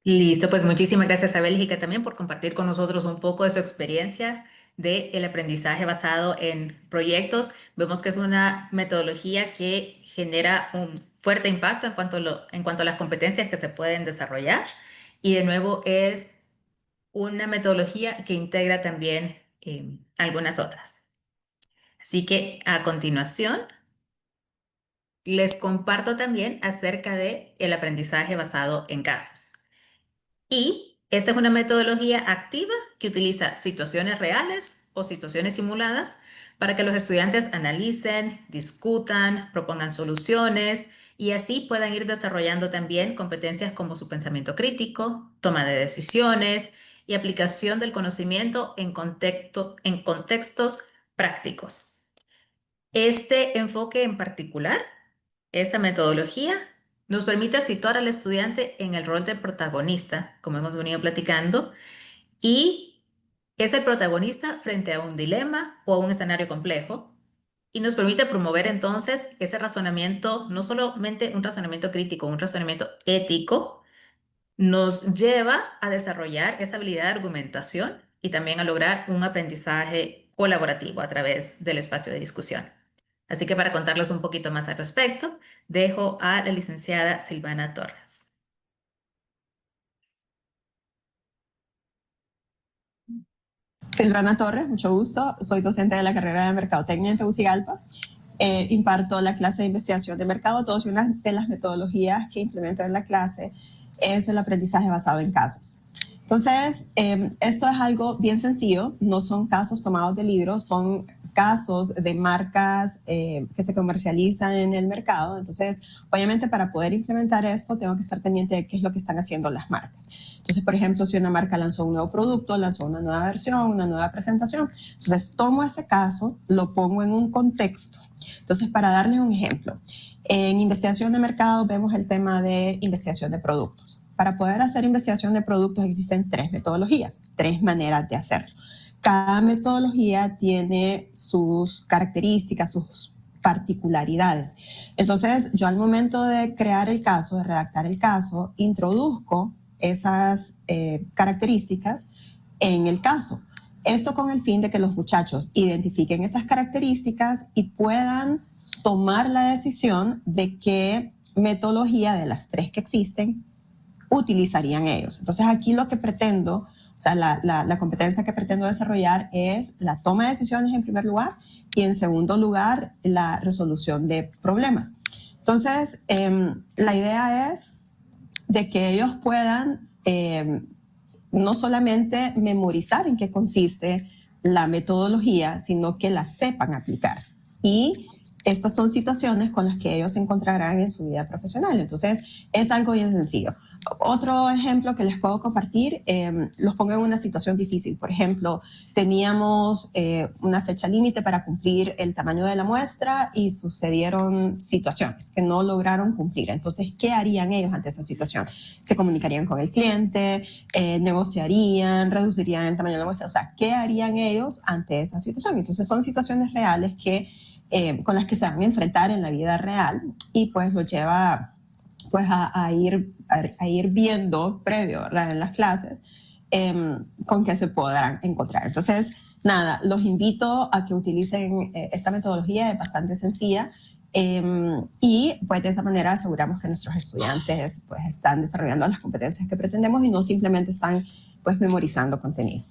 Listo, pues muchísimas gracias a Bélgica también por compartir con nosotros un poco de su experiencia del aprendizaje basado en proyectos. Vemos que es una metodología que genera un fuerte impacto en cuanto a las competencias que se pueden desarrollar y de nuevo es una metodología que integra también algunas otras. Así que a continuación les comparto también acerca del aprendizaje basado en casos. Y esta es una metodología activa que utiliza situaciones reales o situaciones simuladas para que los estudiantes analicen, discutan, propongan soluciones y así puedan ir desarrollando también competencias como su pensamiento crítico, toma de decisiones y aplicación del conocimiento en contextos prácticos. Este enfoque en particular, esta metodología, nos permite situar al estudiante en el rol de protagonista, como hemos venido platicando, y es el protagonista frente a un dilema o a un escenario complejo, y nos permite promover entonces ese razonamiento, no solamente un razonamiento crítico, un razonamiento ético, nos lleva a desarrollar esa habilidad de argumentación y también a lograr un aprendizaje colaborativo a través del espacio de discusión. Así que para contarles un poquito más al respecto, dejo a la licenciada Silvana Torres. Silvana Torres, mucho gusto. Soy docente de la carrera de Mercadotecnia en Tegucigalpa. Imparto la clase de investigación de mercadotos y una de las metodologías que implemento en la clase es el aprendizaje basado en casos. Entonces, esto es algo bien sencillo, no son casos tomados de libros, son casos de marcas que se comercializan en el mercado. Entonces, obviamente para poder implementar esto tengo que estar pendiente de qué es lo que están haciendo las marcas. Entonces, por ejemplo, si una marca lanzó un nuevo producto, lanzó una nueva versión, una nueva presentación, entonces tomo ese caso, lo pongo en un contexto. Entonces, para darles un ejemplo, en investigación de mercado vemos el tema de investigación de productos. Para poder hacer investigación de productos existen 3 metodologías, 3 maneras de hacerlo. Cada metodología tiene sus características, sus particularidades. Entonces, yo al momento de crear el caso, de redactar el caso, introduzco esas características en el caso. Esto con el fin de que los muchachos identifiquen esas características y puedan tomar la decisión de qué metodología de las 3 que existen utilizarían ellos. Entonces aquí lo que pretendo, o sea, la competencia que pretendo desarrollar es la toma de decisiones en primer lugar y en segundo lugar la resolución de problemas. Entonces, la idea es de que ellos puedan no solamente memorizar en qué consiste la metodología, sino que la sepan aplicar. Y estas son situaciones con las que ellos se encontrarán en su vida profesional. Entonces, es algo bien sencillo. Otro ejemplo que les puedo compartir, los pongo en una situación difícil. Por ejemplo, teníamos una fecha límite para cumplir el tamaño de la muestra y sucedieron situaciones que no lograron cumplir. Entonces, ¿qué harían ellos ante esa situación? ¿Se comunicarían con el cliente? ¿Negociarían? ¿Reducirían el tamaño de la muestra? O sea, ¿qué harían ellos ante esa situación? Entonces, son situaciones reales que con las que se van a enfrentar en la vida real y pues lo lleva pues a ir viendo previo, ¿verdad? En las clases con qué se podrán encontrar. Entonces, nada, los invito a que utilicen esta metodología, es bastante sencilla y pues de esa manera aseguramos que nuestros estudiantes pues están desarrollando las competencias que pretendemos y no simplemente están pues memorizando contenido.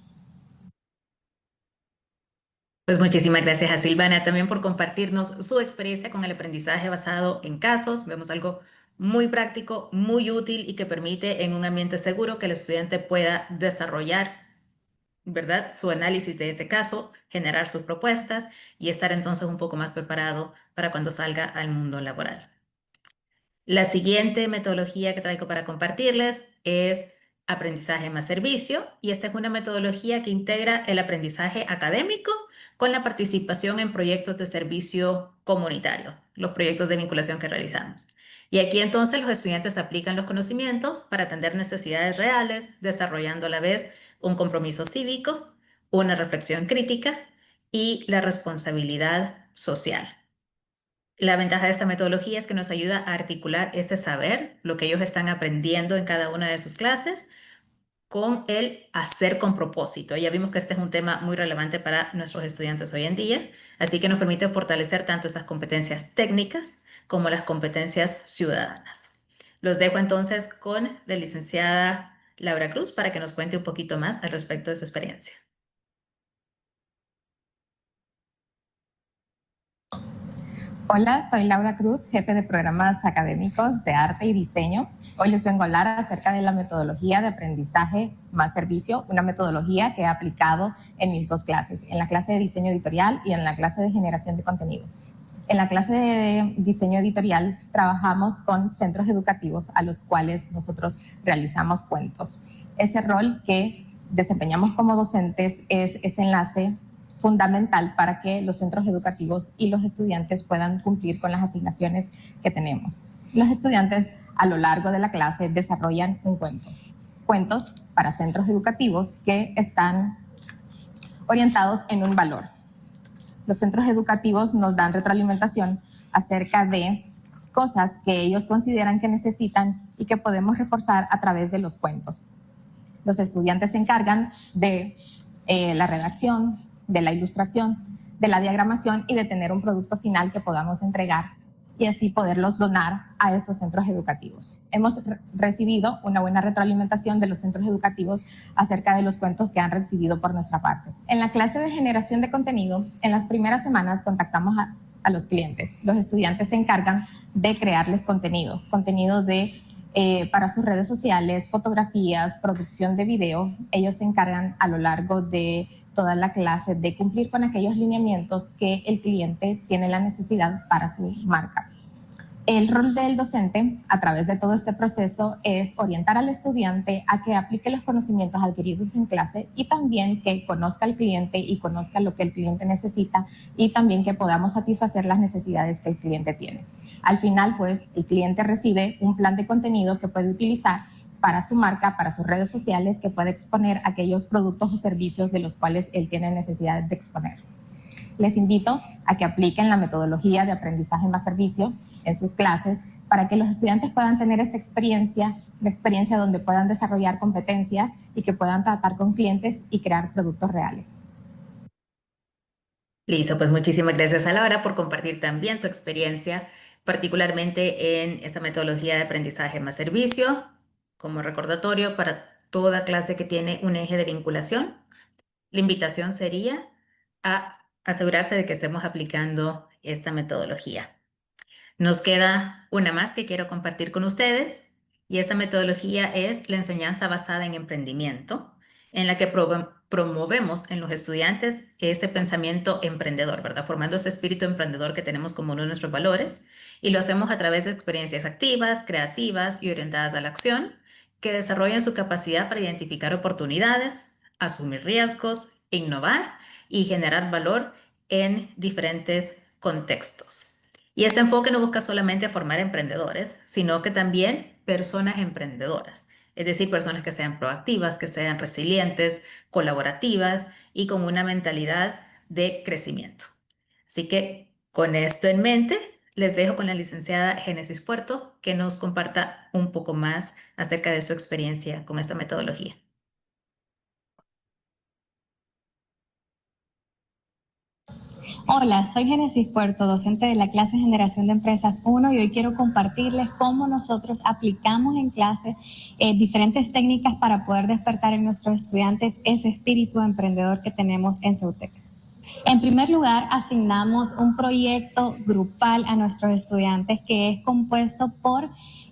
Pues muchísimas gracias a Silvana también por compartirnos su experiencia con el aprendizaje basado en casos. Vemos algo muy práctico, muy útil y que permite en un ambiente seguro que el estudiante pueda desarrollar, ¿verdad?, su análisis de ese caso, generar sus propuestas y estar entonces un poco más preparado para cuando salga al mundo laboral. La siguiente metodología que traigo para compartirles es aprendizaje más servicio y esta es una metodología que integra el aprendizaje académico con la participación en proyectos de servicio comunitario, los proyectos de vinculación que realizamos. Y aquí entonces los estudiantes aplican los conocimientos para atender necesidades reales, desarrollando a la vez un compromiso cívico, una reflexión crítica y la responsabilidad social. La ventaja de esta metodología es que nos ayuda a articular ese saber, lo que ellos están aprendiendo en cada una de sus clases, con el hacer con propósito. Ya vimos que este es un tema muy relevante para nuestros estudiantes hoy en día, así que nos permite fortalecer tanto esas competencias técnicas como las competencias ciudadanas. Los dejo entonces con la licenciada Laura Cruz para que nos cuente un poquito más al respecto de su experiencia. Hola, soy Laura Cruz, jefe de programas académicos de arte y diseño. Hoy les vengo a hablar acerca de la metodología de aprendizaje más servicio, una metodología que he aplicado en mis dos clases, en la clase de diseño editorial y en la clase de generación de contenido. En la clase de diseño editorial trabajamos con centros educativos a los cuales nosotros realizamos cuentos. Ese rol que desempeñamos como docentes es ese enlace fundamental para que los centros educativos y los estudiantes puedan cumplir con las asignaciones que tenemos. Los estudiantes a lo largo de la clase desarrollan un cuento. Cuentos para centros educativos que están orientados en un valor. Los centros educativos nos dan retroalimentación acerca de cosas que ellos consideran que necesitan y que podemos reforzar a través de los cuentos. Los estudiantes se encargan de la redacción, de la ilustración, de la diagramación y de tener un producto final que podamos entregar y así poderlos donar a estos centros educativos. Hemos recibido una buena retroalimentación de los centros educativos acerca de los cuentos que han recibido por nuestra parte. En la clase de generación de contenido, en las primeras semanas contactamos a los clientes. Los estudiantes se encargan de crearles contenido para sus redes sociales, fotografías, producción de video. Ellos se encargan a lo largo de toda la clase de cumplir con aquellos lineamientos que el cliente tiene la necesidad para su marca. El rol del docente a través de todo este proceso es orientar al estudiante a que aplique los conocimientos adquiridos en clase y también que conozca al cliente y conozca lo que el cliente necesita y también que podamos satisfacer las necesidades que el cliente tiene. Al final, pues, el cliente recibe un plan de contenido que puede utilizar para su marca, para sus redes sociales, que puede exponer aquellos productos o servicios de los cuales él tiene necesidad de exponer. Les invito a que apliquen la metodología de aprendizaje más servicio en sus clases para que los estudiantes puedan tener esta experiencia, una experiencia donde puedan desarrollar competencias y que puedan tratar con clientes y crear productos reales. Listo, pues muchísimas gracias a Laura por compartir también su experiencia, particularmente en esta metodología de aprendizaje más servicio, como recordatorio para toda clase que tiene un eje de vinculación. La invitación sería a asegurarse de que estemos aplicando esta metodología. Nos queda una más que quiero compartir con ustedes y esta metodología es la enseñanza basada en emprendimiento, en la que promovemos en los estudiantes ese pensamiento emprendedor, ¿verdad? Formando ese espíritu emprendedor que tenemos como uno de nuestros valores y lo hacemos a través de experiencias activas, creativas y orientadas a la acción que desarrollan su capacidad para identificar oportunidades, asumir riesgos, innovar y generar valor en diferentes contextos. Y este enfoque no busca solamente formar emprendedores, sino que también personas emprendedoras, es decir, personas que sean proactivas, que sean resilientes, colaborativas y con una mentalidad de crecimiento. Así que con esto en mente, les dejo con la licenciada Génesis Puerto, que nos comparta un poco más acerca de su experiencia con esta metodología. Hola, soy Génesis Puerto, docente de la clase Generación de Empresas 1 y hoy quiero compartirles cómo nosotros aplicamos en clase diferentes técnicas para poder despertar en nuestros estudiantes ese espíritu emprendedor que tenemos en Ceutec. En primer lugar, asignamos un proyecto grupal a nuestros estudiantes que es compuesto por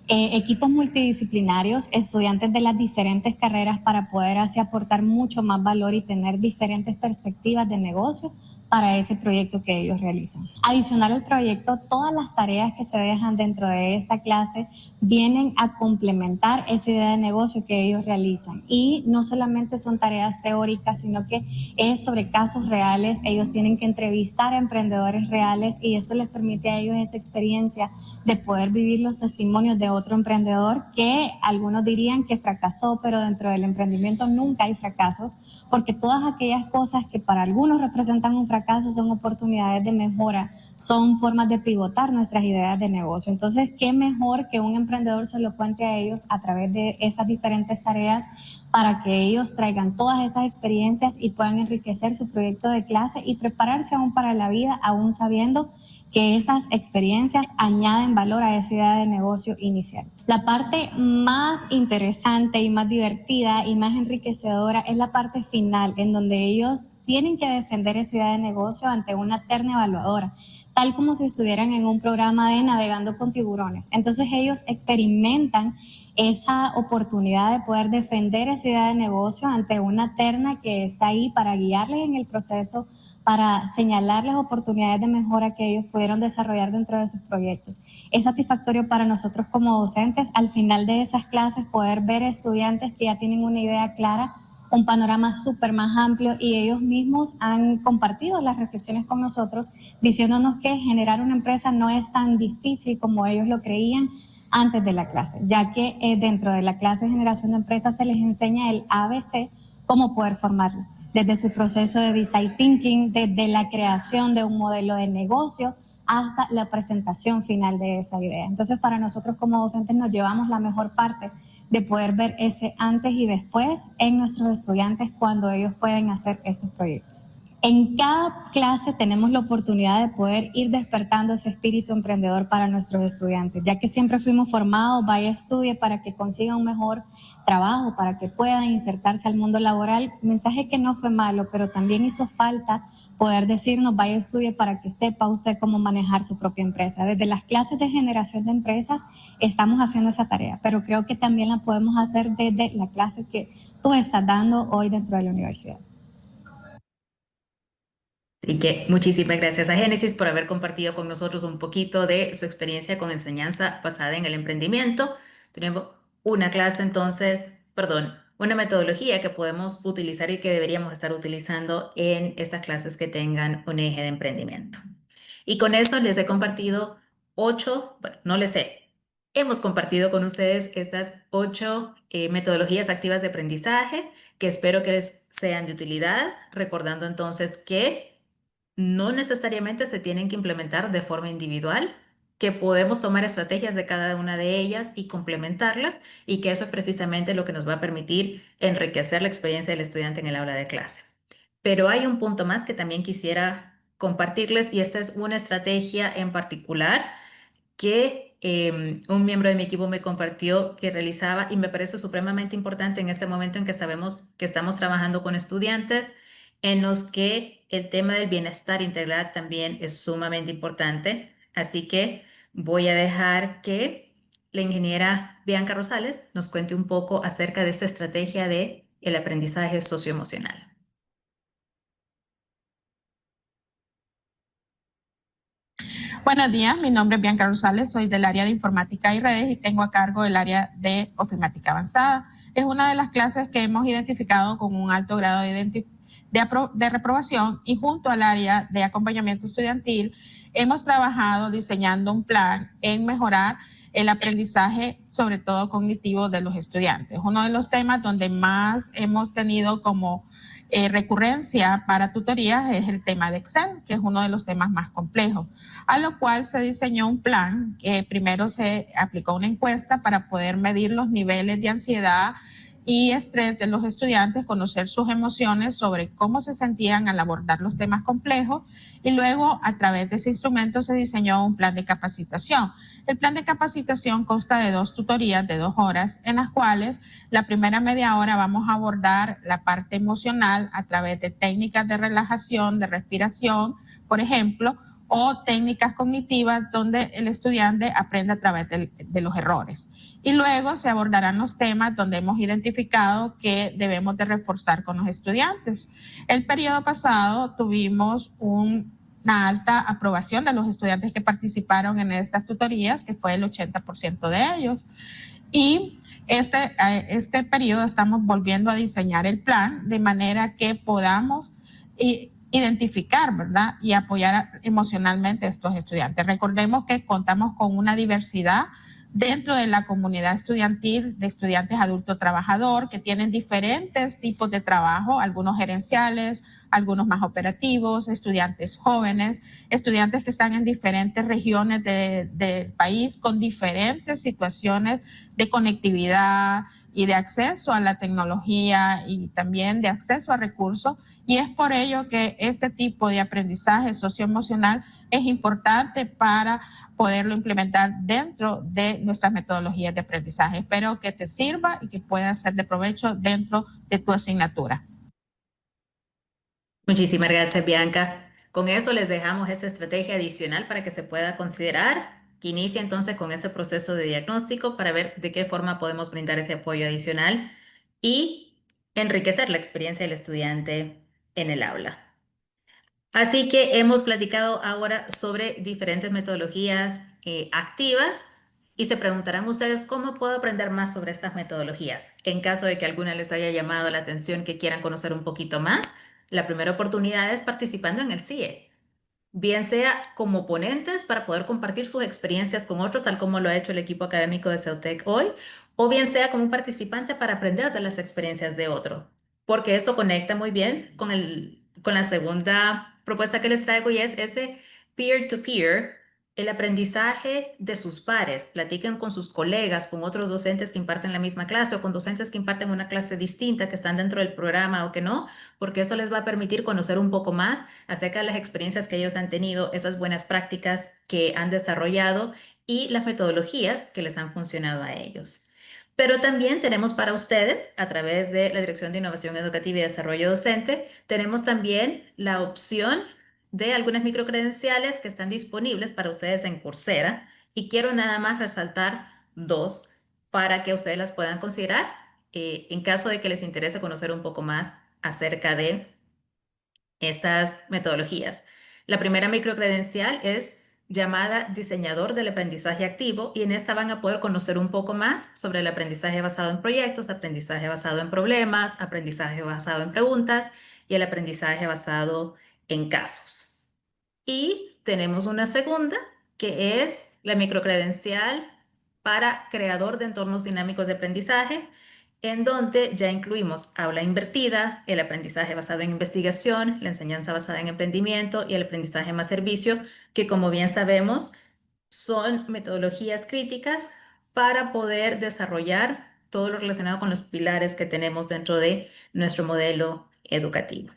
equipos multidisciplinarios, estudiantes de las diferentes carreras para poder así aportar mucho más valor y tener diferentes perspectivas de negocio para ese proyecto que ellos realizan. Adicional al proyecto, todas las tareas que se dejan dentro de esta clase vienen a complementar esa idea de negocio que ellos realizan. Y no solamente son tareas teóricas, sino que es sobre casos reales. Ellos tienen que entrevistar a emprendedores reales y esto les permite a ellos esa experiencia de poder vivir los testimonios de otro emprendedor que algunos dirían que fracasó, pero dentro del emprendimiento nunca hay fracasos, porque todas aquellas cosas que para algunos representan un fracaso son oportunidades de mejora, son formas de pivotar nuestras ideas de negocio. Entonces, qué mejor que un emprendedor se lo cuente a ellos a través de esas diferentes tareas para que ellos traigan todas esas experiencias y puedan enriquecer su proyecto de clase y prepararse aún para la vida, aún sabiendo que esas experiencias añaden valor a esa idea de negocio inicial. La parte más interesante y más divertida y más enriquecedora es la parte final, en donde ellos tienen que defender esa idea de negocio ante una terna evaluadora, tal como si estuvieran en un programa de navegando con tiburones. Entonces ellos experimentan esa oportunidad de poder defender esa idea de negocio ante una terna que está ahí para guiarles en el proceso, para señalarles oportunidades de mejora que ellos pudieron desarrollar dentro de sus proyectos. Es satisfactorio para nosotros como docentes al final de esas clases poder ver estudiantes que ya tienen una idea clara, un panorama súper más amplio, y ellos mismos han compartido las reflexiones con nosotros diciéndonos que generar una empresa no es tan difícil como ellos lo creían antes de la clase, ya que dentro de la clase de generación de empresas se les enseña el ABC, cómo poder formarlo, desde su proceso de design thinking, desde la creación de un modelo de negocio hasta la presentación final de esa idea. Entonces, para nosotros como docentes nos llevamos la mejor parte de poder ver ese antes y después en nuestros estudiantes cuando ellos pueden hacer estos proyectos. En cada clase tenemos la oportunidad de poder ir despertando ese espíritu emprendedor para nuestros estudiantes, ya que siempre fuimos formados, vaya, estudie para que consiga un mejor trabajo, para que puedan insertarse al mundo laboral. Mensaje que no fue malo, pero también hizo falta poder decirnos, vaya, estudie para que sepa usted cómo manejar su propia empresa. Desde las clases de generación de empresas estamos haciendo esa tarea, pero creo que también la podemos hacer desde la clase que tú estás dando hoy dentro de la universidad. Y que muchísimas gracias a Génesis por haber compartido con nosotros un poquito de su experiencia con enseñanza basada en el emprendimiento. Tenemos una clase entonces, una metodología que podemos utilizar y que deberíamos estar utilizando en estas clases que tengan un eje de emprendimiento. Y con eso les he compartido hemos compartido con ustedes estas 8 metodologías activas de aprendizaje que espero que les sean de utilidad, recordando entonces que no necesariamente se tienen que implementar de forma individual, que podemos tomar estrategias de cada una de ellas y complementarlas, y que eso es precisamente lo que nos va a permitir enriquecer la experiencia del estudiante en el aula de clase. Pero hay un punto más que también quisiera compartirles, y esta es una estrategia en particular que un miembro de mi equipo me compartió que realizaba, y me parece supremamente importante en este momento en que sabemos que estamos trabajando con estudiantes en los que el tema del bienestar integral también es sumamente importante. Así que voy a dejar que la ingeniera Bianca Rosales nos cuente un poco acerca de esta estrategia de el aprendizaje socioemocional. Buenos días, mi nombre es Bianca Rosales, soy del área de informática y redes y tengo a cargo el área de ofimática avanzada. Es una de las clases que hemos identificado con un alto grado de reprobación, y junto al área de acompañamiento estudiantil hemos trabajado diseñando un plan en mejorar el aprendizaje, sobre todo cognitivo, de los estudiantes. Uno de los temas donde más hemos tenido como recurrencia para tutorías es el tema de Excel, que es uno de los temas más complejos, a lo cual se diseñó un plan que primero se aplicó una encuesta para poder medir los niveles de ansiedad y estrés de los estudiantes, conocer sus emociones sobre cómo se sentían al abordar los temas complejos, y luego a través de ese instrumento se diseñó un plan de capacitación. El plan de capacitación consta de 2 tutorías de 2 horas, en las cuales la primera media hora vamos a abordar la parte emocional a través de técnicas de relajación, de respiración, por ejemplo, o técnicas cognitivas donde el estudiante aprende a través de los errores. Y luego se abordarán los temas donde hemos identificado que debemos de reforzar con los estudiantes. El periodo pasado tuvimos una alta aprobación de los estudiantes que participaron en estas tutorías, que fue el 80% de ellos. Y este periodo estamos volviendo a diseñar el plan de manera que podamos identificar, ¿verdad?, y apoyar emocionalmente a estos estudiantes. Recordemos que contamos con una diversidad dentro de la comunidad estudiantil de estudiantes adulto trabajador que tienen diferentes tipos de trabajo, algunos gerenciales, algunos más operativos, estudiantes jóvenes, estudiantes que están en diferentes regiones del país con diferentes situaciones de conectividad y de acceso a la tecnología y también de acceso a recursos. Y es por ello que este tipo de aprendizaje socioemocional es importante para poderlo implementar dentro de nuestras metodologías de aprendizaje. Espero que te sirva y que pueda ser de provecho dentro de tu asignatura. Muchísimas gracias, Bianca. Con eso les dejamos esta estrategia adicional para que se pueda considerar, que inicie entonces con ese proceso de diagnóstico para ver de qué forma podemos brindar ese apoyo adicional y enriquecer la experiencia del estudiante en el aula. Así que hemos platicado ahora sobre diferentes metodologías activas y se preguntarán ustedes cómo puedo aprender más sobre estas metodologías. En caso de que alguna les haya llamado la atención, que quieran conocer un poquito más, la primera oportunidad es participando en el CIE, bien sea como ponentes para poder compartir sus experiencias con otros, tal como lo ha hecho el equipo académico de CEUTEC hoy, o bien sea como un participante para aprender de las experiencias de otro, porque eso conecta muy bien con la segunda propuesta que les traigo y es ese peer-to-peer, el aprendizaje de sus pares. Platiquen con sus colegas, con otros docentes que imparten la misma clase o con docentes que imparten una clase distinta, que están dentro del programa o que no, porque eso les va a permitir conocer un poco más acerca de las experiencias que ellos han tenido, esas buenas prácticas que han desarrollado y las metodologías que les han funcionado a ellos. Pero también tenemos para ustedes, a través de la Dirección de Innovación Educativa y Desarrollo Docente, tenemos también la opción de algunas microcredenciales que están disponibles para ustedes en Coursera, y quiero nada más resaltar dos para que ustedes las puedan considerar en caso de que les interese conocer un poco más acerca de estas metodologías. La primera microcredencial es llamada Diseñador del Aprendizaje Activo, y en esta van a poder conocer un poco más sobre el aprendizaje basado en proyectos, aprendizaje basado en problemas, aprendizaje basado en preguntas y el aprendizaje basado en casos. Y tenemos una segunda, que es la microcredencial para creador de entornos dinámicos de aprendizaje, en donde ya incluimos aula invertida, el aprendizaje basado en investigación, la enseñanza basada en emprendimiento y el aprendizaje más servicio, que como bien sabemos son metodologías críticas para poder desarrollar todo lo relacionado con los pilares que tenemos dentro de nuestro modelo educativo.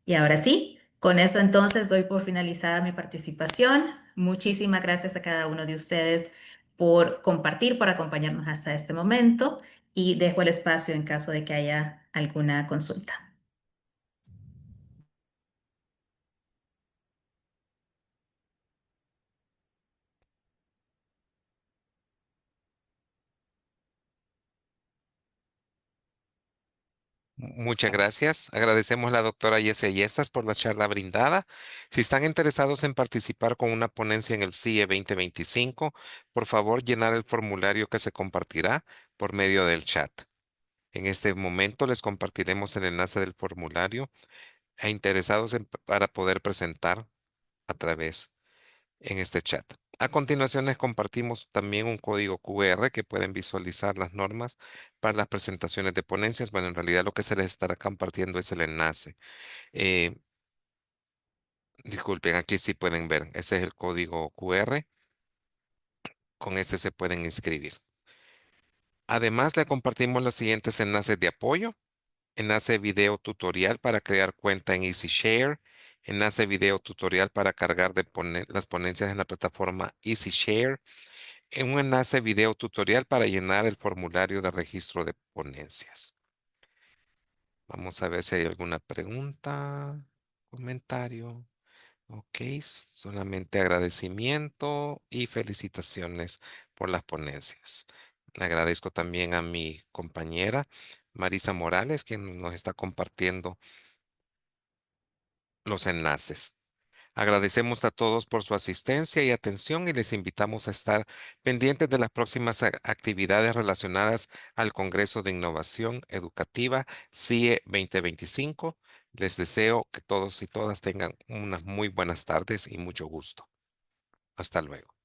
Y ahora sí, con eso entonces doy por finalizada mi participación. Muchísimas gracias a cada uno de ustedes por compartir, por acompañarnos hasta este momento, y dejo el espacio en caso de que haya alguna consulta. Muchas gracias. Agradecemos a la doctora Jessie Ayestas por la charla brindada. Si están interesados en participar con una ponencia en el CIE 2025, por favor llenar el formulario que se compartirá por medio del chat. En este momento les compartiremos el enlace del formulario a interesados para poder presentar a través en este chat. A continuación les compartimos también un código QR que pueden visualizar las normas para las presentaciones de ponencias. Bueno, en realidad lo que se les estará compartiendo es el enlace. Disculpen, aquí sí pueden ver. Ese es el código QR. Con este se pueden inscribir. Además, le compartimos los siguientes enlaces de apoyo. Enlace video tutorial para crear cuenta en EasyShare. Enlace video tutorial para cargar las ponencias en la plataforma EasyShare. Un enlace video tutorial para llenar el formulario de registro de ponencias. Vamos a ver si hay alguna pregunta, comentario. Ok, solamente agradecimiento y felicitaciones por las ponencias. Agradezco también a mi compañera Marisa Morales, quien nos está compartiendo los enlaces. Agradecemos a todos por su asistencia y atención, y les invitamos a estar pendientes de las próximas actividades relacionadas al Congreso de Innovación Educativa CIE 2025. Les deseo que todos y todas tengan unas muy buenas tardes y mucho gusto. Hasta luego.